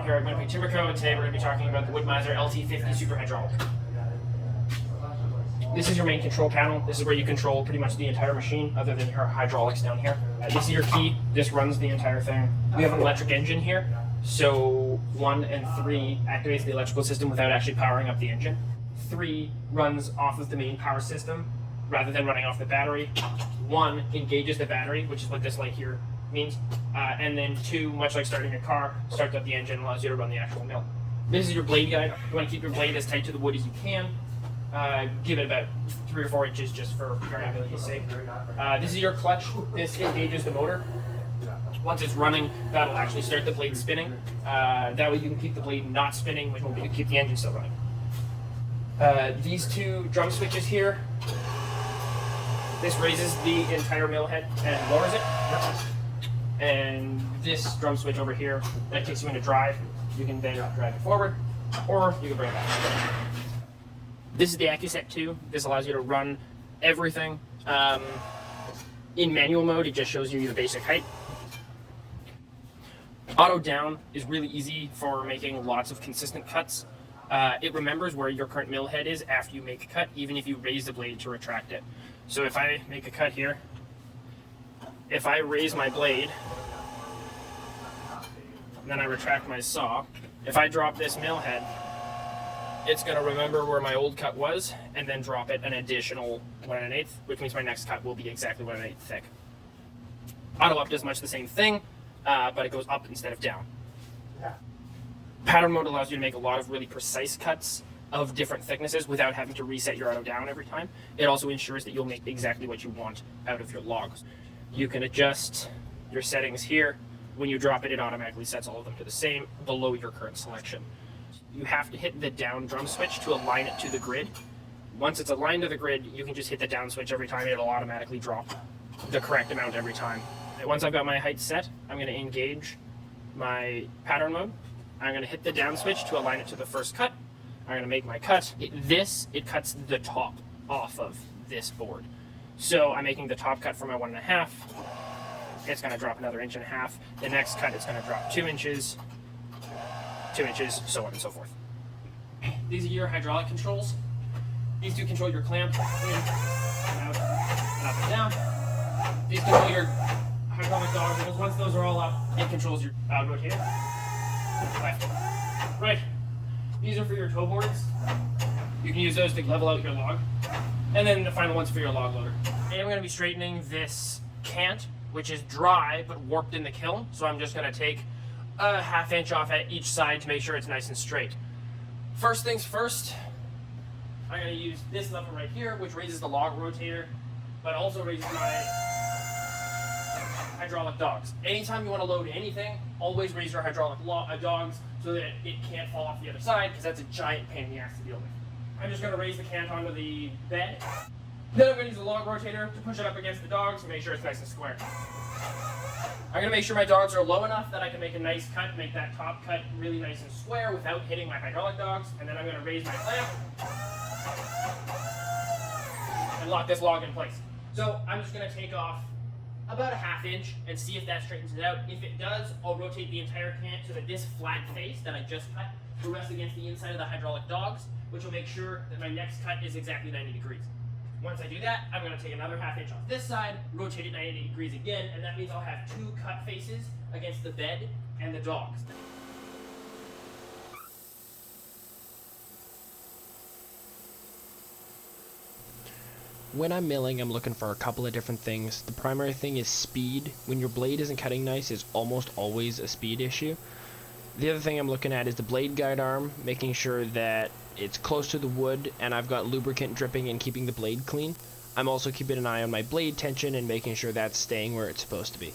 here at Winnipeg Timber Co. and today we're going to be talking about the Wood-Mizer LT-50 Super Hydraulic. This is your main control panel. This is where you control pretty much the entire machine other than your hydraulics down here. This is your key. This runs the entire thing. We have an electric engine here, so 1 and 3 activates the electrical system without actually powering up the engine. 3 runs off of the main power system rather than running off the battery. 1 engages the battery, which is what this light here means, and then 2, much like starting a car, starts up the engine and allows you to run the actual mill. This is your blade guide. You want to keep your blade as tight to the wood as you can. Give it about 3 or 4 inches just for variability's sake. This is your clutch. This engages the motor. Once it's running, that'll actually start the blade spinning. That way you can keep the blade not spinning, which will keep the engine still running. These 2 drum switches here, this raises the entire mill head and lowers it. And this drum switch over here, that takes you into drive. You can then drive it forward, or you can bring it back. This is the AccuSet 2. This allows you to run everything. In manual mode, it just shows you the basic height. Auto down is really easy for making lots of consistent cuts. It remembers where your current mill head is after you make a cut, even if you raise the blade to retract it. So if I make a cut here, if I raise my blade, and then I retract my saw, if I drop this mill head, it's going to remember where my old cut was and then drop it an additional 1 1/8, which means my next cut will be exactly 1 1/8 thick. Auto up does much the same thing, but it goes up instead of down. Pattern mode allows you to make a lot of really precise cuts of different thicknesses without having to reset your auto down every time. It also ensures that you'll make exactly what you want out of your logs. You can adjust your settings here. When you drop it, it automatically sets all of them to the same below your current selection. You have to hit the down drum switch to align it to the grid. Once it's aligned to the grid, you can just hit the down switch every time and it'll automatically drop the correct amount every time. Once I've got my height set, I'm going to engage my pattern mode. I'm going to hit the down switch to align it to the first cut. I'm going to make my cut. It cuts the top off of this board. So I'm making the top cut for my 1 1/2. It's going to drop another 1 1/2 inches. The next cut, it's going to drop 2 inches, 2 inches, so on and so forth. These are your hydraulic controls. These 2 control your clamp, in, out, up and down. These control your hydraulic dogs, because once those are all up, it controls your rotator. Left, right. These are for your toe boards. You can use those to level out your log. And then the final one's for your log loader. And I'm going to be straightening this cant, which is dry but warped in the kiln. So I'm just going to take a 1/2 inch off at each side to make sure it's nice and straight. First things first, I'm going to use this lever right here, which raises the log rotator, but also raises my hydraulic dogs. Anytime you want to load anything, always raise your hydraulic dogs so that it can't fall off the other side, because that's a giant pain in the ass to deal with. I'm just going to raise the cant onto the bed. Then I'm going to use the log rotator to push it up against the dogs to make sure it's nice and square. I'm going to make sure my dogs are low enough that I can make a nice cut, make that top cut really nice and square without hitting my hydraulic dogs. And then I'm going to raise my clamp and lock this log in place. So I'm just going to take off about a 1/2 inch and see if that straightens it out. If it does, I'll rotate the entire cant so that this flat face that I just cut will rest against the inside of the hydraulic dogs, which will make sure that my next cut is exactly 90 degrees. Once I do that, I'm going to take another 1/2 inch off this side, rotate it 90 degrees again, and that means I'll have 2 cut faces against the bed and the dogs. When I'm milling, I'm looking for a couple of different things. The primary thing is speed. When your blade isn't cutting nice, it's almost always a speed issue. The other thing I'm looking at is the blade guide arm, making sure that it's close to the wood and I've got lubricant dripping and keeping the blade clean. I'm also keeping an eye on my blade tension and making sure that's staying where it's supposed to be.